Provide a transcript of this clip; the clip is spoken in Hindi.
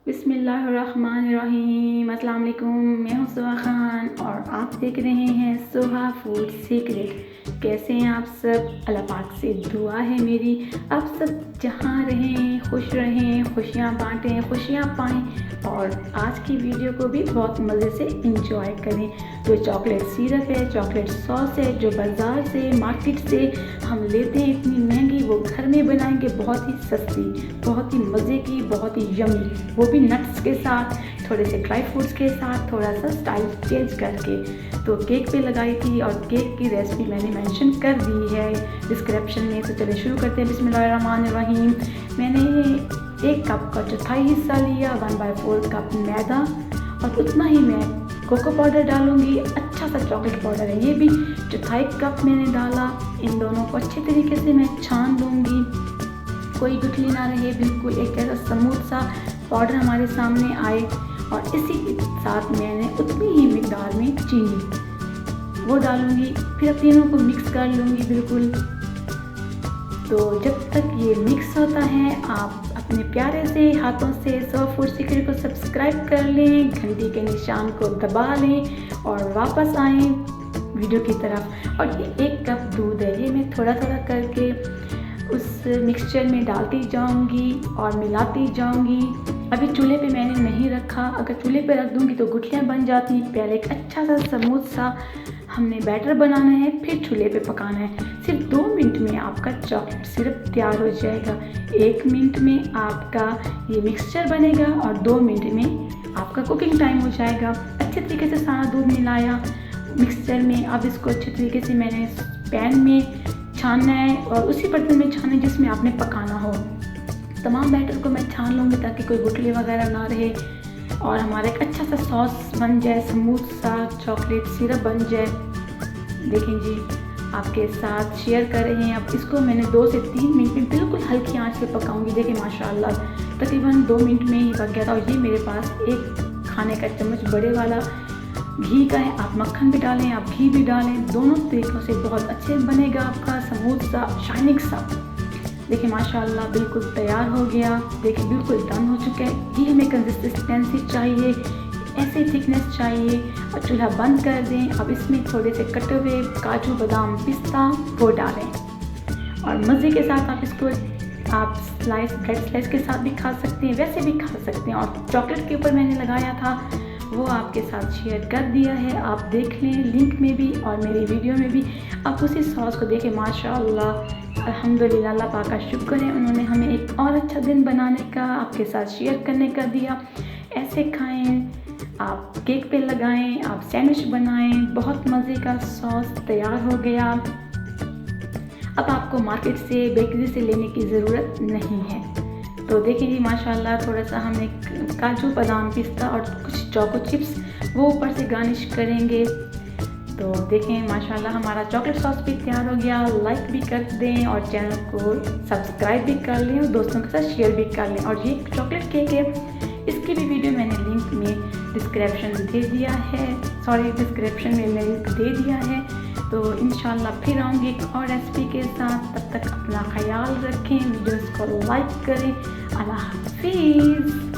बिस्मिल्लाहिर्रहमानिर्रहीम। अस्सलाम वालेकुम। मैं हूँ सुहा खान और आप देख रहे हैं सुहा फूड सीक्रेट। कैसे हैं आप सब? अल्लाह पाक से दुआ है मेरी आप सब जहाँ रहें खुश रहें, खुशियाँ बांटें, खुशियाँ पाएँ और आज की वीडियो को भी बहुत मज़े से इंजॉय करें। तो चॉकलेट सिरप है, चॉकलेट सॉस है जो बाज़ार से मार्केट से हम लेते हैं इतनी महंगी, वो घर में बनाएंगे बहुत ही सस्ती, बहुत ही मज़े की, बहुत ही यमी, वो भी नट्स के साथ, थोड़े से ड्राई फ्रूट्स के साथ, थोड़ा सा स्टाइल चेंज करके। तो केक पे लगाई थी और केक की रेसिपी मैंने मेंशन कर दी है डिस्क्रिप्शन में। तो चलिए शुरू करते हैं। बिस्मिल्लाहिर्रहमानिर्रहीम। मैंने 1 कप का चौथाई हिस्सा लिया, 1/4 कप मैदा और उतना ही मैं कोको पाउडर डालूंगी। अच्छा सा चॉकलेट पाउडर है ये भी, चौथाई कप मैंने डाला। इन दोनों को अच्छे तरीके से मैं छान लूँगी, कोई गुठली ना रहे, बिल्कुल एक ऐसा स्मूथ सा पाउडर हमारे सामने आए। और इसी के साथ मैंने उतनी ही मिकदार में चीनी वो डालूंगी, फिर तीनों को मिक्स कर लूँगी बिल्कुल। तो जब तक ये मिक्स होता है आप अपने प्यारे से हाथों से सुहा फूड सीक्रेट को सब्सक्राइब कर लें, घंटी के निशान को दबा लें और वापस आएँ वीडियो की तरफ। और ये 1 कप दूध है, ये मैं थोड़ा थोड़ा करके उस मिक्सचर में डालती जाऊंगी और मिलाती जाऊंगी। अभी चूल्हे पे मैंने नहीं रखा, अगर चूल्हे पे रख दूंगी तो गुठलियाँ बन जाती हैं। पहले एक अच्छा सा स्मूथ सा हमने बैटर बनाना है, फिर चूल्हे पे पकाना है। सिर्फ 2 मिनट में आपका चॉकलेट सिरप तैयार हो जाएगा। 1 मिनट में आपका ये मिक्सचर बनेगा और 2 मिनट में आपका कुकिंग टाइम हो जाएगा। अच्छे तरीके से सारा दूध मिलाया मिक्सचर में। अब इसको अच्छे तरीके से मैंने पैन में छानना है और उसी बर्तन में छानना है जिसमें आपने पकाना हो। तमाम बैटर को मैं छान लूँगी ताकि कोई गुठली वगैरह ना रहे और हमारा एक अच्छा सा सॉस बन जाए, स्मूथ सा चॉकलेट सिरप बन जाए। देखें जी, आपके साथ शेयर कर रहे हैं। अब इसको मैंने 2 से 3 मिनट में बिल्कुल हल्की आंच पे पकाऊंगी। देखें माशाल्लाह तकरीबन 2 मिनट में ही पक गया था। और ये मेरे पास 1 खाने का चम्मच बड़े वाला घी का है, आप मक्खन भी डालें, आप घी भी डालें, दोनों तरीक़ों से बहुत अच्छे बनेगा आपका स्मूथ सा शाइनिंग सा। देखिए माशाल्लाह बिल्कुल तैयार हो गया। देखिए बिल्कुल डन हो चुका है। ये हमें कंसिस्टेंसी चाहिए, ऐसे थिकनेस चाहिए। और चूल्हा बंद कर दें। अब इसमें थोड़े से कटे हुए काजू बादाम पिस्ता वो डालें और मज़े के साथ आप इसको आप ब्रेड स्लाइस के साथ भी खा सकते हैं, वैसे भी खा सकते हैं। और चॉकलेट के ऊपर मैंने लगाया था वो आपके साथ शेयर कर दिया है, आप देख लें लिंक में भी और मेरी वीडियो में भी। आप उसी सॉस को देखें माशाल्लाह अल्हम्दुलिल्लाह, अल्लाह पाक का शुक्र है उन्होंने हमें एक और अच्छा दिन बनाने का, आपके साथ शेयर करने का दिया। ऐसे खाएं, आप केक पे लगाएं, आप सैंडविच बनाएं, बहुत मज़े का सॉस तैयार हो गया। अब आपको मार्केट से बेकरी से लेने की ज़रूरत नहीं है। तो देखिए जी माशाल्लाह थोड़ा सा हमने काजू बादाम पिस्ता और कुछ चोको चिप्स वो ऊपर से गार्निश करेंगे। तो देखें माशाल्लाह हमारा चॉकलेट सॉस भी तैयार हो गया। लाइक भी कर दें और चैनल को सब्सक्राइब भी कर लें और दोस्तों के साथ शेयर भी कर लें। और ये चॉकलेट केक है, इसकी भी वीडियो मैंने लिंक में डिस्क्रिप्शन में दे दिया है। तो इंशाल्लाह फिर आऊँगी एक और रेसिपी के साथ। तब तक अपना ख्याल रखें, वीडियोज़ को लाइक करें। अल्लाह हाफिज़।